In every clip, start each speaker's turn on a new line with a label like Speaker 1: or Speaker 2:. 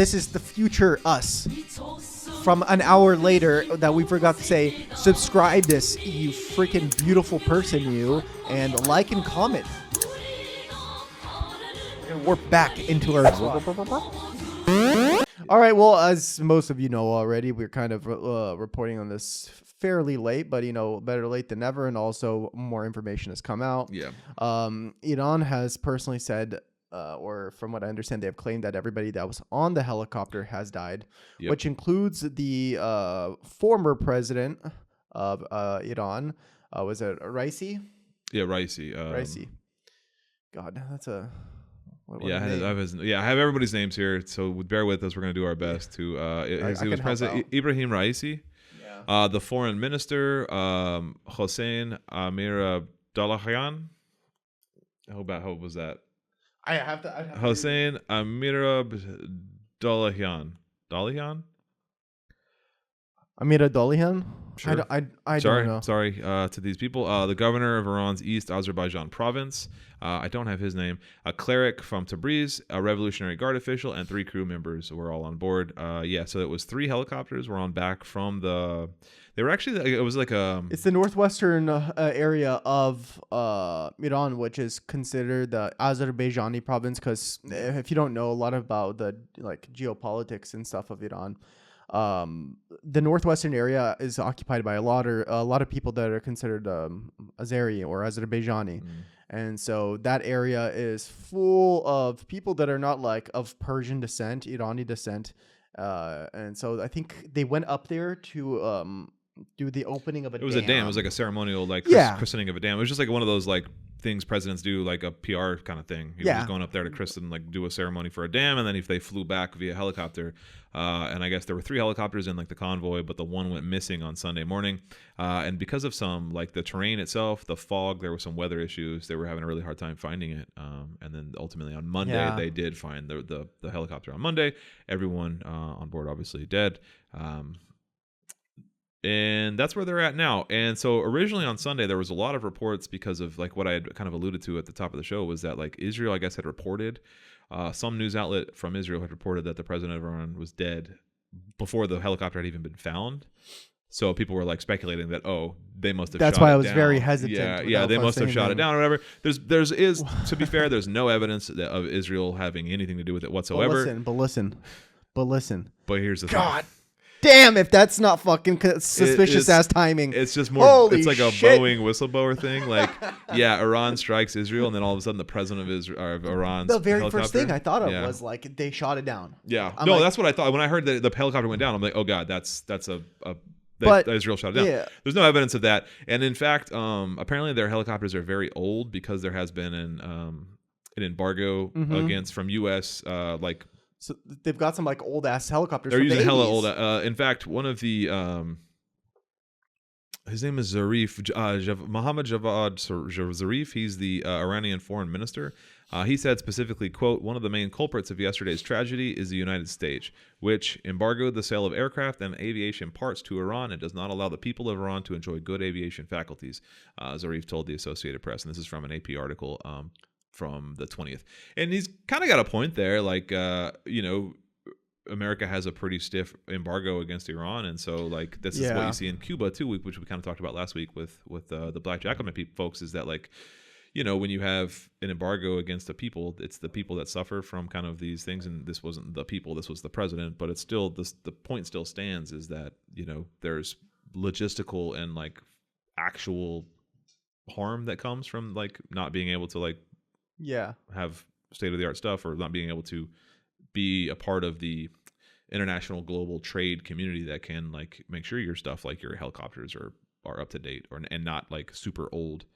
Speaker 1: this is the future us. From an hour later that we forgot to say, subscribe this, you freaking beautiful person, you, and like and comment. We're going to warp back into our spot. All right, well, as most of you know already, we're kind of reporting on this fairly late, but, better late than never, and also more information has come out.
Speaker 2: Yeah.
Speaker 1: Iran has personally said, or from what I understand, they have claimed that everybody that was on the helicopter has died, which includes the former president of Iran. Was it Raisi?
Speaker 2: Yeah, Raisi.
Speaker 1: Raisi. God, that's a...
Speaker 2: I have everybody's names here, so bear with us. We're going to do our best to... he was President Ibrahim Raisi. Yeah. The foreign minister, Hossein Amir Abdullahian. How was that?
Speaker 1: I have to
Speaker 2: Hossein Amir Abdullahian. Dalihan?
Speaker 1: Amir Abdullahian?
Speaker 2: Sure.
Speaker 1: I don't know.
Speaker 2: Sorry to these people. The governor of Iran's East Azerbaijan province. I don't have his name. A cleric from Tabriz, a Revolutionary Guard official, and 3 crew members were all on board. So it was 3 helicopters were on back from the... They were actually... It was like a...
Speaker 1: It's the northwestern area of Iran, which is considered the Azerbaijani province, because if you don't know a lot about the geopolitics and stuff of Iran, the northwestern area is occupied by a lot of people that are considered Azeri or Azerbaijani. And so that area is full of people that are not of Persian descent, Irani descent. And so I think they went up there to do the opening of a dam.
Speaker 2: It was a dam. It was like a ceremonial christening of a dam. It was just like one of those things presidents do, like a PR kind of thing. He was going up there to christen, do a ceremony for a dam, and then if they flew back via helicopter, and I guess there were 3 helicopters in the convoy, but the one went missing on Sunday morning, and because of some the terrain itself, the fog, there were some weather issues. They were having a really hard time finding it, and then ultimately on Monday they did find the helicopter. On Monday, everyone on board obviously dead. And that's where they're at now. And so originally on Sunday, there was a lot of reports because of what I had kind of alluded to at the top of the show, was that Israel, I guess, had reported, some news outlet from Israel had reported that the president of Iran was dead before the helicopter had even been found. So people were speculating that, they must have
Speaker 1: That's
Speaker 2: shot
Speaker 1: why
Speaker 2: it
Speaker 1: I was
Speaker 2: down.
Speaker 1: very hesitant.
Speaker 2: Yeah, they must have shot it down or whatever. There's to be fair, there's no evidence of Israel having anything to do with it whatsoever.
Speaker 1: But listen.
Speaker 2: But here's the
Speaker 1: thing. Damn, if that's not fucking suspicious ass timing.
Speaker 2: It's just more...
Speaker 1: Holy
Speaker 2: it's like a
Speaker 1: shit.
Speaker 2: Boeing whistleblower thing. Iran strikes Israel, and then all of a sudden the president of Iran's
Speaker 1: the very
Speaker 2: helicopter,
Speaker 1: first thing I thought of was they shot it down.
Speaker 2: Yeah. That's what I thought. When I heard that the helicopter went down, I'm like, oh God, that's that Israel shot it down. Yeah. There's no evidence of that. And in fact, apparently their helicopters are very old because there has been an embargo against from U.S.
Speaker 1: So they've got some old ass helicopters.
Speaker 2: They're using hella
Speaker 1: 80s.
Speaker 2: old. In fact, one of the his name is Zarif, Mohammed Javad Zarif. He's the Iranian foreign minister. He said specifically, quote, "One of the main culprits of yesterday's tragedy is the United States, which embargoed the sale of aircraft and aviation parts to Iran and does not allow the people of Iran to enjoy good aviation faculties," Zarif told the Associated Press. And this is from an AP article from the 20th. And he's kind of got a point there. America has a pretty stiff embargo against Iran. And so this is what you see in Cuba too, which we kind of talked about last week with the Black Jacobin folks, is that when you have an embargo against a people, it's the people that suffer from kind of these things. And this wasn't the people, this was the president, but it's still, the point still stands, is that, there's logistical and actual harm that comes from not being able to have state-of-the-art stuff, or not being able to be a part of the international global trade community that can make sure your stuff, your helicopters are up to date and not super old.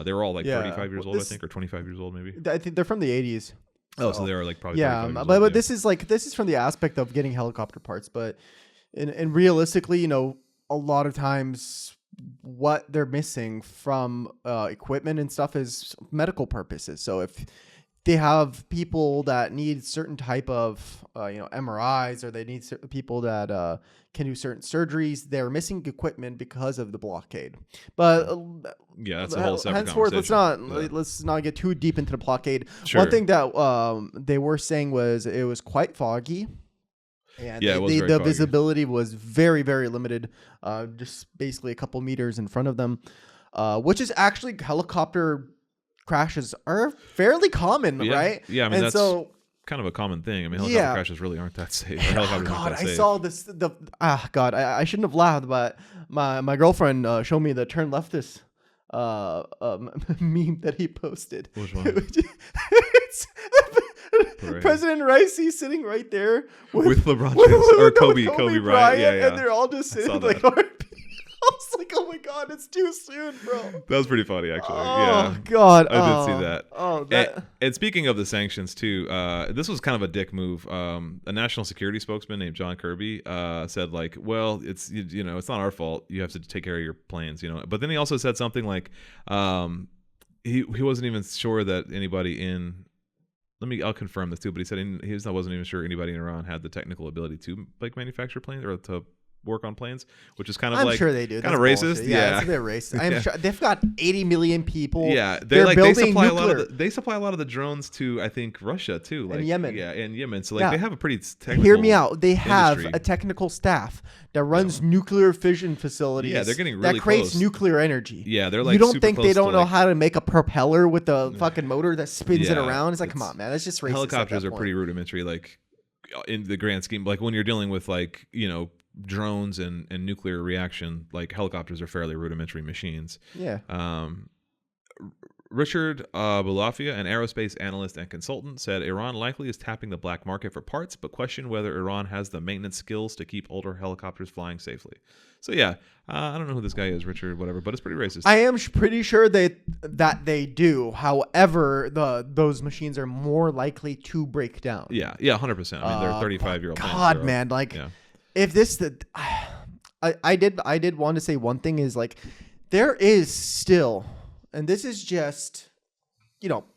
Speaker 2: They were all 35 years old, I think, or 25 years old maybe.
Speaker 1: I think they're from the 80s.
Speaker 2: So they are probably 35 years old.
Speaker 1: But this is from the aspect of getting helicopter parts, but and realistically, a lot of times what they're missing from equipment and stuff is medical purposes. So if they have people that need certain type of MRIs, or they need people that can do certain surgeries, they're missing equipment because of the blockade. But
Speaker 2: that's a whole separate
Speaker 1: henceforth,
Speaker 2: conversation.
Speaker 1: let's not get too deep into the blockade.
Speaker 2: Sure.
Speaker 1: One thing that they were saying was it was quite foggy. And
Speaker 2: Yeah, it was very
Speaker 1: the
Speaker 2: foggy.
Speaker 1: visibility was very, very limited, just basically a couple meters in front of them, which is actually helicopter crashes are fairly common,
Speaker 2: Yeah.
Speaker 1: right?
Speaker 2: Yeah, I mean,
Speaker 1: and
Speaker 2: that's
Speaker 1: so
Speaker 2: kind of a common thing. I mean, helicopter
Speaker 1: yeah,
Speaker 2: crashes really aren't that safe.
Speaker 1: oh
Speaker 2: Helicopters aren't
Speaker 1: God,
Speaker 2: that
Speaker 1: I
Speaker 2: safe.
Speaker 1: saw this. God, I shouldn't have laughed, but my girlfriend showed me the turn leftist meme that he posted.
Speaker 2: Which one?
Speaker 1: It's
Speaker 2: Right.
Speaker 1: President Rice, he's sitting right there
Speaker 2: With LeBron James or Kobe
Speaker 1: Bryant,
Speaker 2: Bryant. Yeah, yeah.
Speaker 1: and they're all just
Speaker 2: I saw
Speaker 1: sitting like
Speaker 2: that.
Speaker 1: RP. I was like, oh my God, it's too soon, bro.
Speaker 2: That was pretty funny, actually.
Speaker 1: Oh
Speaker 2: Yeah.
Speaker 1: God,
Speaker 2: I did see that.
Speaker 1: Oh, that.
Speaker 2: And speaking of the sanctions too, this was kind of a dick move. A national security spokesman named John Kirby said like, "Well, it's you know, it's not our fault. You have to take care of your planes, you know." But then he also said something like, he wasn't even sure that anybody in. I'll confirm this too. But he said he wasn't even sure anybody in Iran had the technical ability to like manufacture planes or to work on planes, which is kind of
Speaker 1: I'm
Speaker 2: like
Speaker 1: sure they do.
Speaker 2: kind of
Speaker 1: That's
Speaker 2: racist.
Speaker 1: bullshit.
Speaker 2: Yeah,
Speaker 1: it's a bit racist. I'm
Speaker 2: Yeah.
Speaker 1: sure they've got 80 million people.
Speaker 2: Yeah,
Speaker 1: they're
Speaker 2: they
Speaker 1: building
Speaker 2: supply
Speaker 1: nuclear.
Speaker 2: they supply a lot of the drones to I think Russia too, like
Speaker 1: And Yemen.
Speaker 2: Yeah, and Yemen. So like
Speaker 1: Yeah.
Speaker 2: they have a pretty technical.
Speaker 1: Hear me out. They have
Speaker 2: industry.
Speaker 1: a technical staff that runs nuclear fission facilities.
Speaker 2: Yeah, they're getting really
Speaker 1: that creates
Speaker 2: close.
Speaker 1: nuclear energy.
Speaker 2: Yeah, they're like
Speaker 1: you don't
Speaker 2: super
Speaker 1: think
Speaker 2: close
Speaker 1: they
Speaker 2: to,
Speaker 1: don't know
Speaker 2: like-
Speaker 1: how to make a propeller with a fucking motor that spins it
Speaker 2: Yeah,
Speaker 1: around? It's like, come
Speaker 2: it's-
Speaker 1: on, man, that's just racist.
Speaker 2: Helicopters
Speaker 1: at
Speaker 2: are
Speaker 1: that
Speaker 2: pretty
Speaker 1: point.
Speaker 2: rudimentary, like in the grand scheme. Like when you're dealing with like drones and nuclear reaction, like helicopters are fairly rudimentary machines.
Speaker 1: Yeah.
Speaker 2: Richard Bulafia, an aerospace analyst and consultant, said Iran likely is tapping the black market for parts, but questioned whether Iran has the maintenance skills to keep older helicopters flying safely. So yeah, I don't know who this guy is, Richard, whatever, but it's pretty racist.
Speaker 1: I am pretty sure that they do. However, those machines are more likely to break down.
Speaker 2: yeah, 100%. I mean, they're 35-year-old.
Speaker 1: God, man, like
Speaker 2: yeah.
Speaker 1: if this I did want to say one thing is like there is still, and this is just,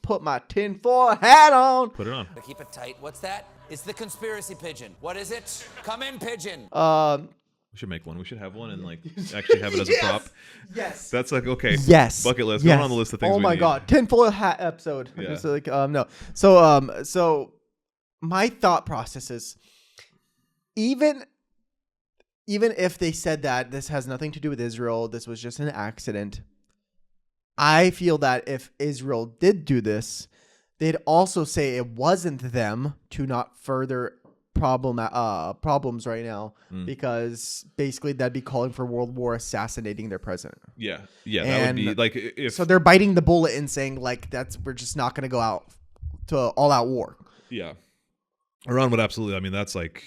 Speaker 1: put my tinfoil hat on.
Speaker 2: Put it on.
Speaker 3: Keep it tight. What's that? It's the conspiracy pigeon. What is it? Come in, pigeon.
Speaker 2: We should make one. We should have one and like actually have it as a prop.
Speaker 1: Yes.
Speaker 2: That's like okay.
Speaker 1: Yes.
Speaker 2: Bucket list.
Speaker 1: Yes.
Speaker 2: Going on the list of things.
Speaker 1: Oh
Speaker 2: we
Speaker 1: my
Speaker 2: need.
Speaker 1: God, tinfoil hat episode.
Speaker 2: Yeah.
Speaker 1: Just like no. So my thought process is even if they said that this has nothing to do with Israel, this was just an accident. I feel that if Israel did do this, they'd also say it wasn't them to not further problems right now, because basically that'd be calling for World War, assassinating their president.
Speaker 2: Yeah. That would be like if.
Speaker 1: So they're biting the bullet and saying like we're just not going to go out to all out war.
Speaker 2: Yeah. Iran would absolutely. I mean, that's like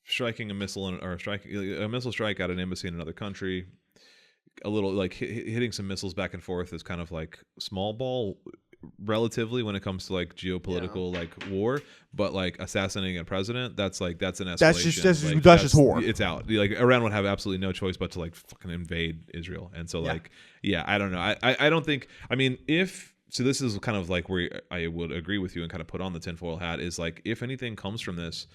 Speaker 2: striking a missile striking a missile strike at an embassy in another country. A little like hitting some missiles back and forth is kind of like small ball relatively when it comes to like geopolitical like war, but like assassinating a president, that's an escalation.
Speaker 1: That's just war.
Speaker 2: It's out. Like Iran would have absolutely no choice but to like fucking invade Israel. And so I don't know. I don't think. I mean, so this is kind of like where I would agree with you and kind of put on the tinfoil hat is like if anything comes from this,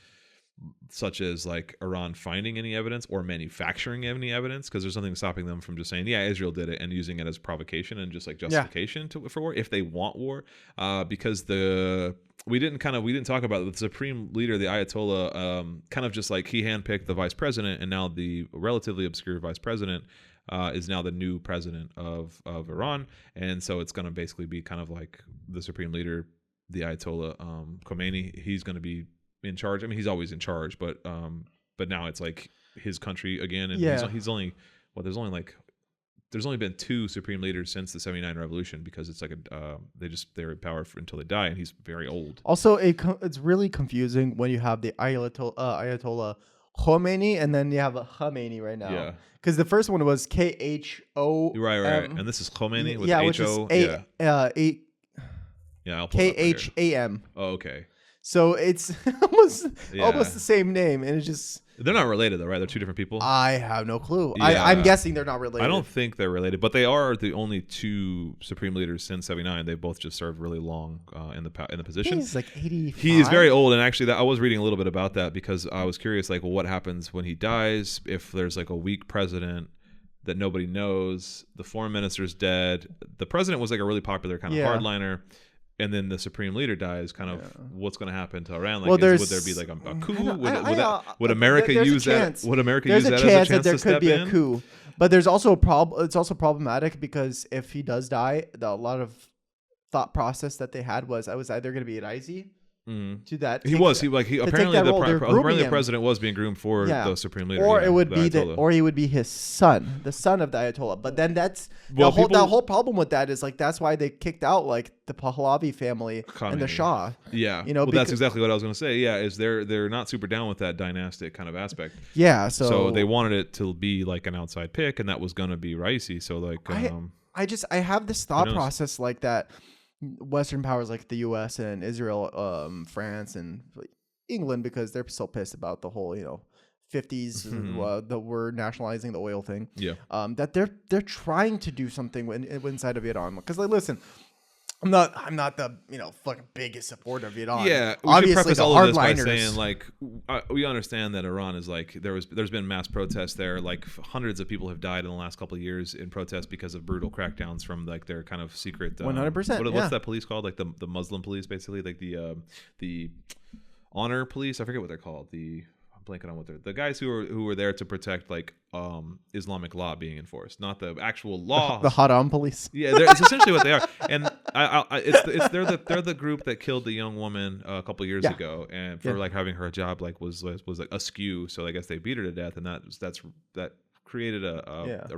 Speaker 2: such as like Iran finding any evidence or manufacturing any evidence, because there's nothing stopping them from just saying, yeah, Israel did it and using it as provocation and just like justification for war if they want war. Because we didn't talk about it. The supreme leader, the Ayatollah, kind of just like he handpicked the vice president, and now the relatively obscure vice president is now the new president of Iran. And so it's going to basically be kind of like the supreme leader, the Ayatollah Khomeini. He's going to be in charge. I mean, he's always in charge, but now it's like his country again, and he's only there's only been 2 supreme leaders since the '79 revolution, because it's like they're in power until they die, and he's very old.
Speaker 1: Also, it's really confusing when you have the Ayatollah Khomeini and then you have a Khomeini right now.
Speaker 2: Yeah,
Speaker 1: because the first one was KHO.
Speaker 2: Right, and this is Khomeini with
Speaker 1: which is
Speaker 2: HO. I'll pull it up right here.
Speaker 1: KHAM.
Speaker 2: Oh, okay.
Speaker 1: So it's almost the same name, and it's just
Speaker 2: they're not related though, right? They're 2 different people.
Speaker 1: I have no clue.
Speaker 2: Yeah.
Speaker 1: I'm guessing they're not related.
Speaker 2: I don't think they're related, but they are the only 2 supreme leaders since '79. They both just served really long in the position.
Speaker 1: He's like 85.
Speaker 2: He's very old, and actually, I was reading a little bit about that because I was curious, like, well, what happens when he dies if there's like a weak president that nobody knows? The foreign minister's dead. The president was like a really popular kind of hardliner. and then the supreme leader dies, kind of what's going to happen to Iran? Like,
Speaker 1: Well,
Speaker 2: would there be like a coup? Would America
Speaker 1: there's a
Speaker 2: use that?
Speaker 1: chance.
Speaker 2: Would America
Speaker 1: There's
Speaker 2: use that
Speaker 1: a
Speaker 2: as a
Speaker 1: chance
Speaker 2: chance
Speaker 1: that there
Speaker 2: to
Speaker 1: could
Speaker 2: step
Speaker 1: be
Speaker 2: in?
Speaker 1: a coup, but there's also it's also problematic because if he does die, a lot of thought process that they had was I was either going to be Raisi to that.
Speaker 2: He apparently the president was being groomed for the supreme leader,
Speaker 1: or it would be or he would be his son, the son of the Ayatollah. But then that's the whole problem with that is like that's why they kicked out like the Pahlavi family and the Shah.
Speaker 2: Yeah,
Speaker 1: you know,
Speaker 2: that's exactly what I was going to say. Yeah, is they're not super down with that dynastic kind of aspect.
Speaker 1: Yeah,
Speaker 2: so they wanted it to be like an outside pick, and that was going to be Raisi. So like,
Speaker 1: I have this thought process like that. Western powers like the U.S. and Israel, France and England, because they're so pissed about the whole 50s that we're nationalizing the oil thing.
Speaker 2: Yeah,
Speaker 1: that they're trying to do something inside of Iran. Because like, listen, I'm not the fucking biggest supporter of Iran.
Speaker 2: Yeah, we
Speaker 1: obviously
Speaker 2: should preface
Speaker 1: the
Speaker 2: all of this by
Speaker 1: hardliners
Speaker 2: saying like we understand that Iran is like there's been mass protests there. Like hundreds of people have died in the last couple of years in protest because of brutal crackdowns from like their kind of secret
Speaker 1: 100%.
Speaker 2: What's that police called? Like the Muslim police, basically, like the honor police. I forget what they're called. I'm blanking on what they're the guys who were there to protect like Islamic law being enforced, not the actual law.
Speaker 1: The Haram police.
Speaker 2: Yeah, it's essentially what they are, and they're the group that killed the young woman a couple years ago, and for like having her job like was like askew. So I guess they beat her to death, and that created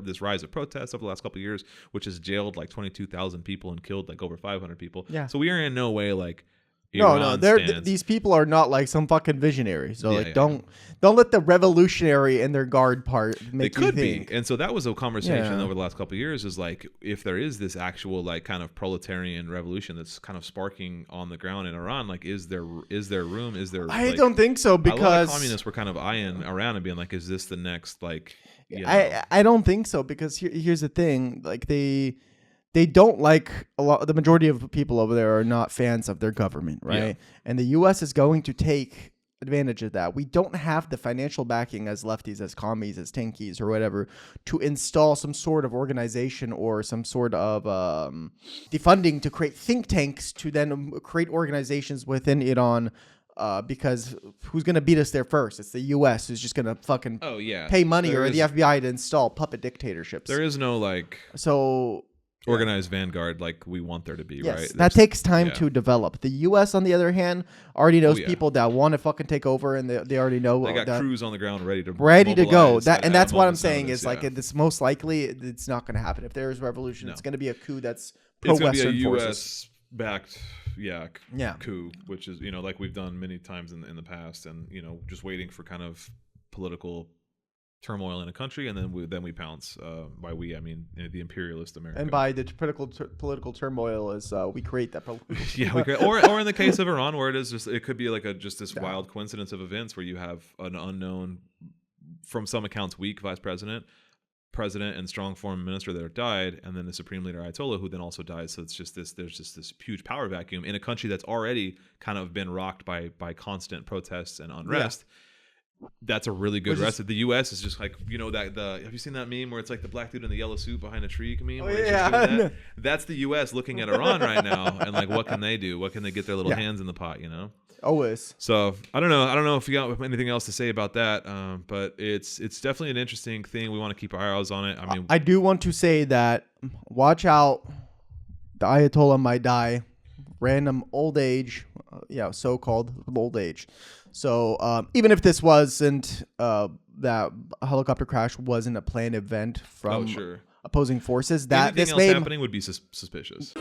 Speaker 2: this rise of protests over the last couple of years, which has jailed like 22,000 people and killed like over 500 people.
Speaker 1: Yeah.
Speaker 2: So we are in no way like.
Speaker 1: No, these people are not like some fucking visionaries. So don't let the revolutionary in their guard part make you think.
Speaker 2: They could be. And so that was a conversation over the last couple of years is like, if there is this actual like kind of proletarian revolution that's kind of sparking on the ground in Iran, like is there room? Is there?
Speaker 1: I don't think so, because
Speaker 2: a lot of communists were kind of eyeing Iran and being like, is this the next like?
Speaker 1: I don't think so, because here's the thing, like they don't like the majority of people over there are not fans of their government, right? Yeah. And the U.S. is going to take advantage of that. We don't have the financial backing as lefties, as commies, as tankies or whatever to install some sort of organization or some sort of defunding to create think tanks to then create organizations within Iran. Because who's going to beat us there first? It's the U.S. who's just going to fucking pay money or the FBI to install puppet dictatorships.
Speaker 2: There is no like... organized vanguard like we want there to be, right?
Speaker 1: That takes time to develop. The U.S., on the other hand, already knows people that want to fucking take over, and they already know
Speaker 2: they got crews on the ground ready to
Speaker 1: go. That's what I'm saying is like it's most likely it's not going to happen. If there is revolution, it's going to be a coup that's pro-Western forces.
Speaker 2: US backed coup, which is like we've done many times in the past, and just waiting for kind of political turmoil in a country, and then we pounce. By we, I mean the imperialist America.
Speaker 1: And by the political turmoil is we create that.
Speaker 2: We create, or in the case of Iran, where it could be like just this wild coincidence of events where you have an unknown, from some accounts, weak vice president, and strong foreign minister that have died, and then the supreme leader Ayatollah, who then also dies. So it's just there's just this huge power vacuum in a country that's already kind of been rocked by constant protests and unrest. That's a really good recipe. The U.S. is just like have you seen that meme where it's like the black dude in the yellow suit behind a tree meme? That's the U.S. looking at Iran right now, and like, what can they do? What can they get their little hands in the pot?
Speaker 1: Always.
Speaker 2: So I don't know if you got anything else to say about that, but it's definitely an interesting thing. We want to keep our eyes on it. I mean,
Speaker 1: I do want to say that watch out, the Ayatollah might die, random old age, so-called old age. So even if this wasn't that helicopter crash wasn't a planned event from opposing forces, that
Speaker 2: anything else happening would be suspicious.